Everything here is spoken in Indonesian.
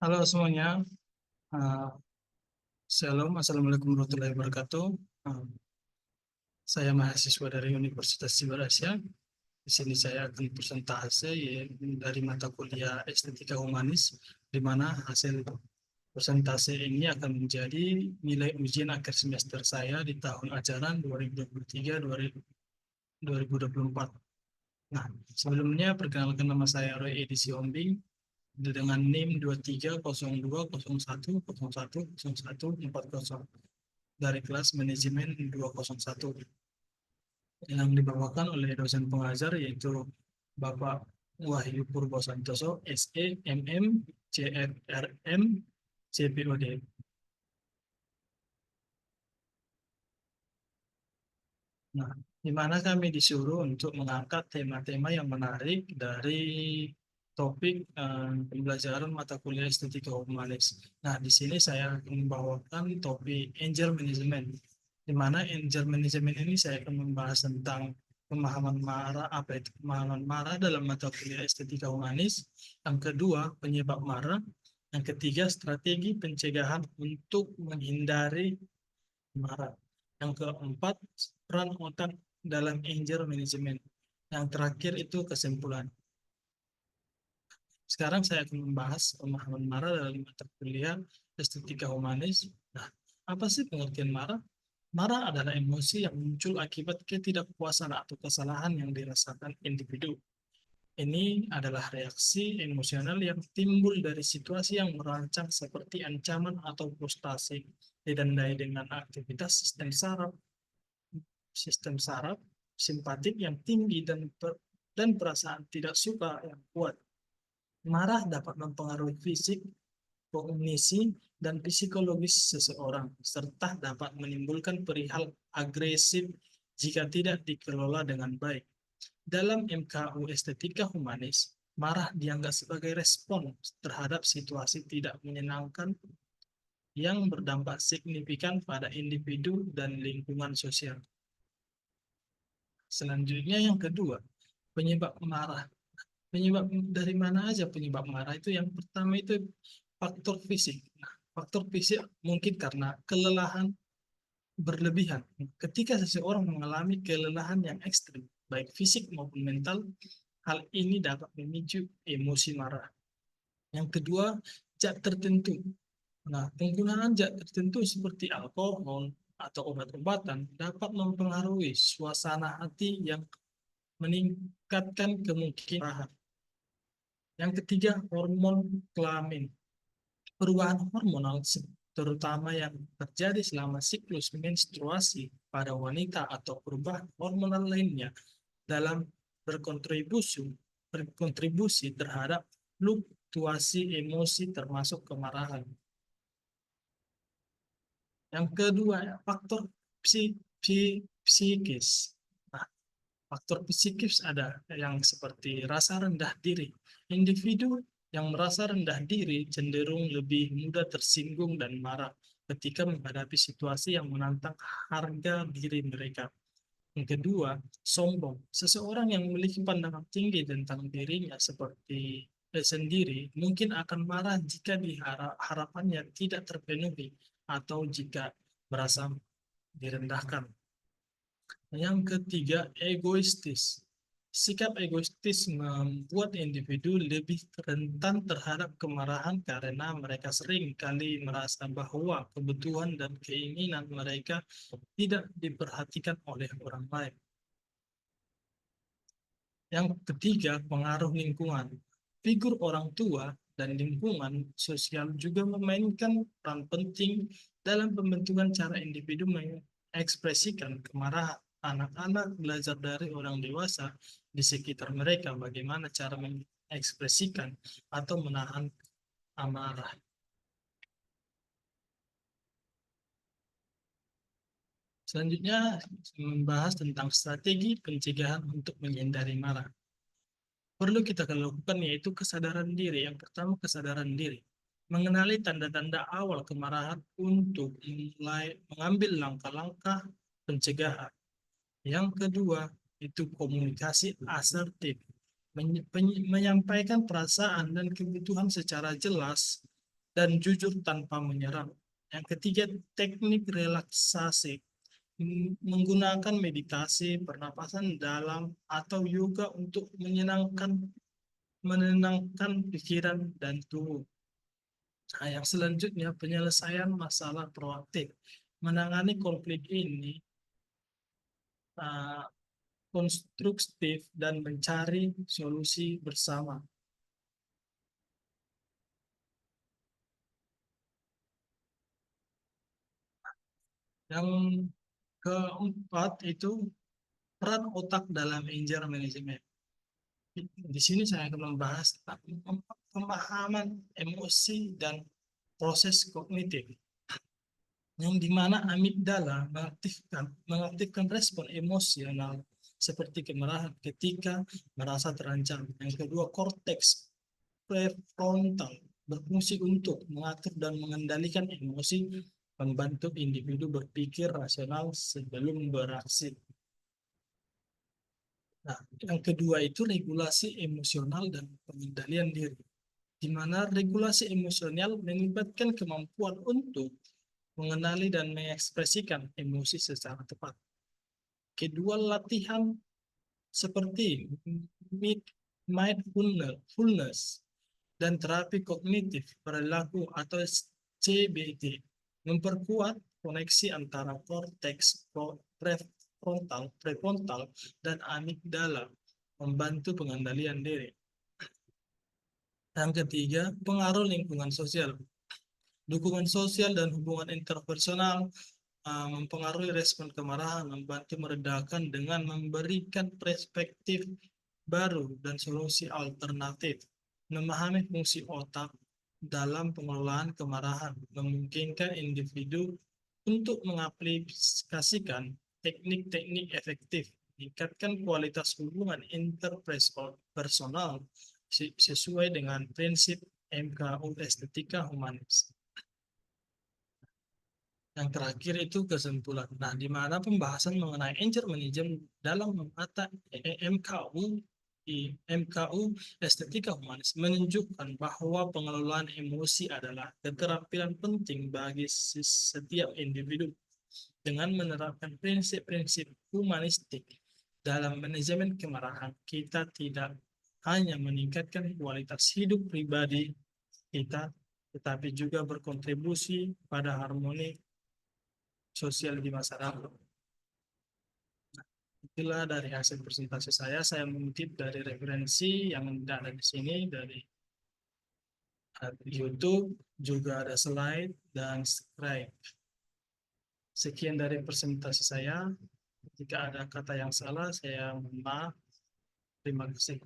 Halo semuanya, uh, Shalom, Assalamualaikum warahmatullahi wabarakatuh. Uh, saya mahasiswa dari Universitas Sibar Asia. Di sini saya akan presentase dari mata kuliah Estetika Humanis, di mana hasil presentase ini akan menjadi nilai ujian akhir semester saya di tahun ajaran 2023-2024. Nah, sebelumnya perkenalkan nama saya Roy Edi Siombing dengan NIM 230201010140 dari kelas manajemen 201 yang dibawakan oleh dosen pengajar yaitu Bapak Wahyu Purbo Santoso, SE, MM, CFRM, CPOD. Nah, di mana kami disuruh untuk mengangkat tema-tema yang menarik dari topik pembelajaran mata kuliah estetika humanis. Nah, di sini saya akan membawakan topik angel management, di mana angel management ini saya akan membahas tentang pemahaman marah, apa itu pemahaman marah dalam mata kuliah estetika humanis. Yang kedua, penyebab marah. Yang ketiga, strategi pencegahan untuk menghindari marah. Yang keempat, peran otak dalam anger management. Yang terakhir itu kesimpulan. Sekarang saya akan membahas pemahaman marah dalam mata kuliah estetika humanis. Nah, apa sih pengertian marah? Marah adalah emosi yang muncul akibat ketidakpuasan atau kesalahan yang dirasakan individu. Ini adalah reaksi emosional yang timbul dari situasi yang merancang seperti ancaman atau frustasi, ditandai dengan aktivitas sistem saraf simpatik yang tinggi dan perasaan tidak suka yang kuat. Marah dapat mempengaruhi fisik, kognisi, dan psikologis seseorang, serta dapat menimbulkan perihal agresif jika tidak dikelola dengan baik. Dalam MKU Estetika Humanis, marah dianggap sebagai respon terhadap situasi tidak menyenangkan yang berdampak signifikan pada individu dan lingkungan sosial. Selanjutnya yang kedua, penyebab marah. Penyebab dari mana aja penyebab marah itu? Yang pertama itu faktor fisik. Nah, faktor fisik mungkin karena kelelahan berlebihan. Ketika seseorang mengalami kelelahan yang ekstrim, baik fisik maupun mental, hal ini dapat memicu emosi marah. Yang kedua, zat tertentu. Nah, penggunaan zat tertentu seperti alkohol atau obat-obatan dapat mempengaruhi suasana hati yang meningkatkan kemungkinan. Yang ketiga, hormon kelamin. Perubahan hormonal terutama yang terjadi selama siklus menstruasi pada wanita atau perubahan hormonal lainnya dalam berkontribusi terhadap fluktuasi emosi termasuk kemarahan. Yang kedua, faktor psikis. Nah, faktor psikis ada yang seperti rasa rendah diri. Individu yang merasa rendah diri cenderung lebih mudah tersinggung dan marah ketika menghadapi situasi yang menantang harga diri mereka. Yang kedua, sombong. Seseorang yang memiliki pandangan tinggi tentang dirinya seperti sendiri mungkin akan marah jika harapannya tidak terpenuhi atau jika merasa direndahkan. Yang ketiga, egoistis. Sikap egoistis membuat individu lebih rentan terhadap kemarahan karena mereka sering kali merasa bahwa kebutuhan dan keinginan mereka tidak diperhatikan oleh orang lain. Yang ketiga, pengaruh lingkungan. Figur orang tua dan lingkungan sosial juga memainkan peran penting dalam pembentukan cara individu mengekspresikan kemarahan. Anak-anak belajar dari orang dewasa di sekitar mereka bagaimana cara mengekspresikan atau menahan amarah. Selanjutnya, membahas tentang strategi pencegahan untuk menghindari marah. Perlu kita lakukan yaitu kesadaran diri. Yang pertama, kesadaran diri. Mengenali tanda-tanda awal kemarahan untuk mulai mengambil langkah-langkah pencegahan. Yang kedua, itu komunikasi asertif. Menyampaikan perasaan dan kebutuhan secara jelas dan jujur tanpa menyerang. Yang ketiga, teknik relaksasi, menggunakan meditasi, pernapasan dalam, atau yoga untuk menenangkan pikiran dan tubuh. Nah, yang selanjutnya, penyelesaian masalah proaktif. Menangani konflik ini uh, konstruktif dan mencari solusi bersama. Yang keempat itu peran otak dalam anger management. Di sini saya akan membahas tentang pemahaman emosi dan proses kognitif, yang dimana amigdala mengaktifkan respon emosional seperti kemarahan ketika merasa terancam. Yang kedua, korteks prefrontal berfungsi untuk mengatur dan mengendalikan emosi, membantu individu berpikir rasional sebelum beraksi. Nah, yang kedua itu regulasi emosional dan pengendalian diri, di mana regulasi emosional melibatkan kemampuan untuk mengenali dan mengekspresikan emosi secara tepat. Kedua, latihan seperti mindfulness dan terapi kognitif perilaku atau CBT memperkuat koneksi antara korteks prefrontal dan amigdala, membantu pengendalian diri. Yang ketiga, pengaruh lingkungan sosial. Dukungan sosial dan hubungan interpersonal mempengaruhi respon kemarahan, membantu meredakan dengan memberikan perspektif baru dan solusi alternatif. Memahami fungsi otak dalam pengelolaan kemarahan memungkinkan individu untuk mengaplikasikan teknik-teknik efektif, meningkatkan kualitas hubungan interpersonal sesuai dengan prinsip MKU estetika humanis. Yang terakhir itu kesimpulan. Nah, di mana pembahasan mengenai anger management dalam mata MKU estetika humanis menunjukkan bahwa pengelolaan emosi adalah keterampilan penting bagi setiap individu. Dengan menerapkan prinsip-prinsip humanistik dalam manajemen kemarahan, kita tidak hanya meningkatkan kualitas hidup pribadi kita, tetapi juga berkontribusi pada harmoni sosial di masyarakat. Itulah dari hasil presentasi saya mengutip dari referensi yang ada di sini, dari YouTube, juga ada slide dan scribe. Sekian dari presentasi saya. Jika ada kata yang salah, saya mohon maaf. Terima kasih.